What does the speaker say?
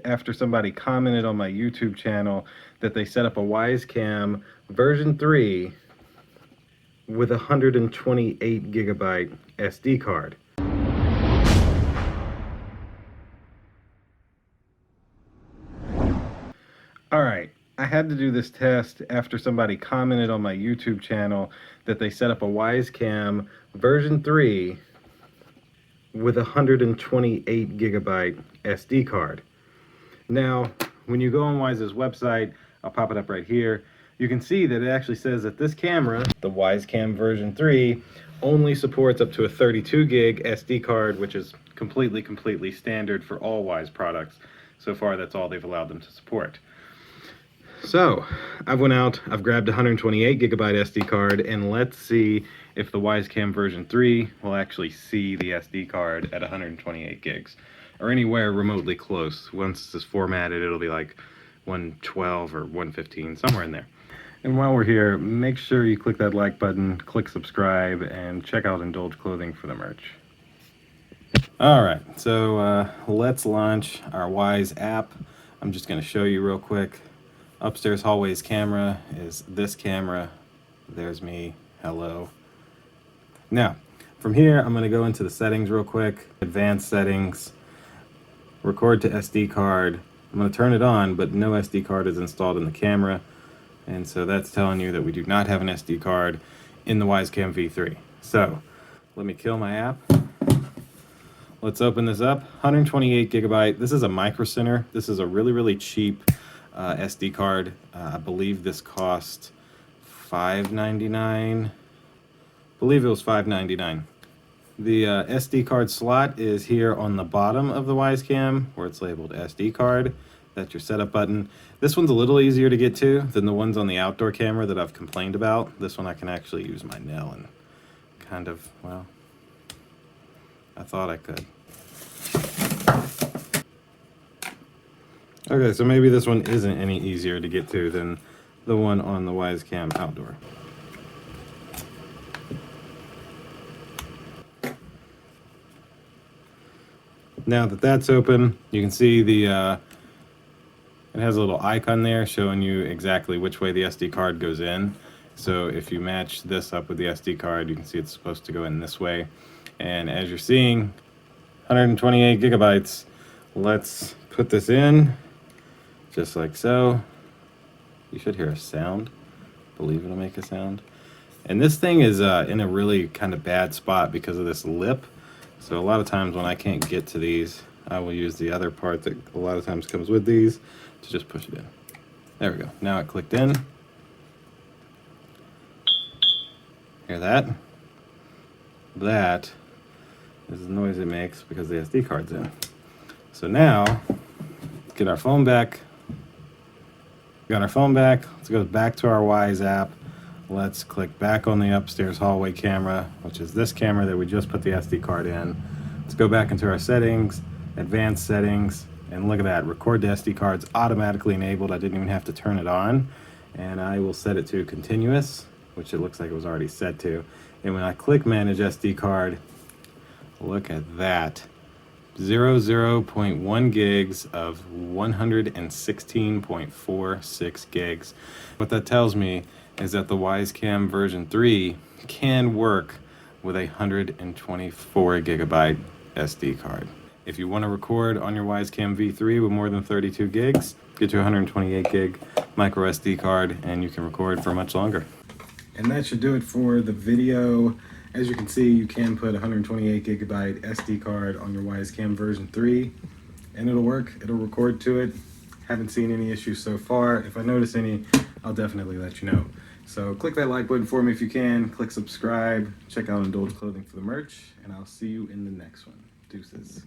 after somebody commented on my YouTube channel that they set up a Wyze Cam version 3 with a 128 gigabyte SD card. Alright, I had to do this test after somebody commented on my YouTube channel that they set up a Wyze Cam version 3 with a 128 gigabyte SD card. Now, when you go on Wyze's website, I'll pop it up right here, you can see that it actually says that this camera, the Wyze Cam version 3, only supports up to a 32 gig SD card, which is completely standard for all Wyze products. So far, that's all they've allowed them to support. So, I've grabbed a 128 gigabyte SD card, and let's see if the Wyze Cam version 3 will actually see the SD card at 128 gigs, or anywhere remotely close. Once it's formatted, it'll be like 112 or 115, somewhere in there. And while we're here, make sure you click that like button, click subscribe, and check out Indulge Clothing for the merch. Alright, so let's launch our Wyze app. I'm just going to show you real quick. Upstairs hallway's camera is this camera. There's me. Hello. Now, from here, I'm going to go into the settings real quick. Advanced settings. Record to SD card. I'm going to turn it on, but no SD card is installed in the camera. And so that's telling you that we do not have an SD card in the Wyze Cam V3. So, let me kill my app. Let's open this up. 128 gigabyte. This is a micro center. This is a really cheap SD card. I believe this cost $5.99. I believe it was $5.99. The SD card slot is here on the bottom of the Wyze Cam where it's labeled SD card. That's your setup button. This one's a little easier to get to than the ones on the outdoor camera that I've complained about. This one I can actually use my nail and kind of, well, I thought I could. Okay, so maybe this one isn't any easier to get to than the one on the Wyze Cam outdoor. Now that that's open, you can see the it has a little icon there showing you exactly which way the SD card goes in. So if you match this up with the SD card, you can see it's supposed to go in this way. And as you're seeing, 128 gigabytes. Let's put this in, just like so. You should hear a sound. I believe it'll make a sound. And this thing is in a really kind of bad spot because of this lip. So a lot of times when I can't get to these, I will use the other part that a lot of times comes with these to just push it in. There we go. Now it clicked in. Hear that? That is the noise it makes because the SD card's in. So now, get our phone back. Got our phone back. Let's go back to our Wyze app. Let's click back on the upstairs hallway camera, which is this camera that we just put the SD card in. Let's go back into our settings, advanced settings, and look at that. Record to SD card's automatically enabled. I didn't even have to turn it on. And I will set it to continuous, which it looks like it was already set to. And when I click manage SD card, look at that. 0.1 gigs of 116.46 gigs. What that tells me is that the Wyze Cam version 3 can work with a 124 gigabyte SD card. If you want to record on your Wyze Cam V3 with more than 32 gigs, get your 128 gig micro SD card and you can record for much longer. And that should do it for the video. As you can see, you can put a 128 gigabyte SD card on your Wyze Cam version 3 and it'll work. It'll record to it. Haven't seen any issues so far. If I notice any, I'll definitely let you know. So click that like button for me if you can. Click subscribe. Check out Indulge Clothing for the merch. And I'll see you in the next one. Deuces.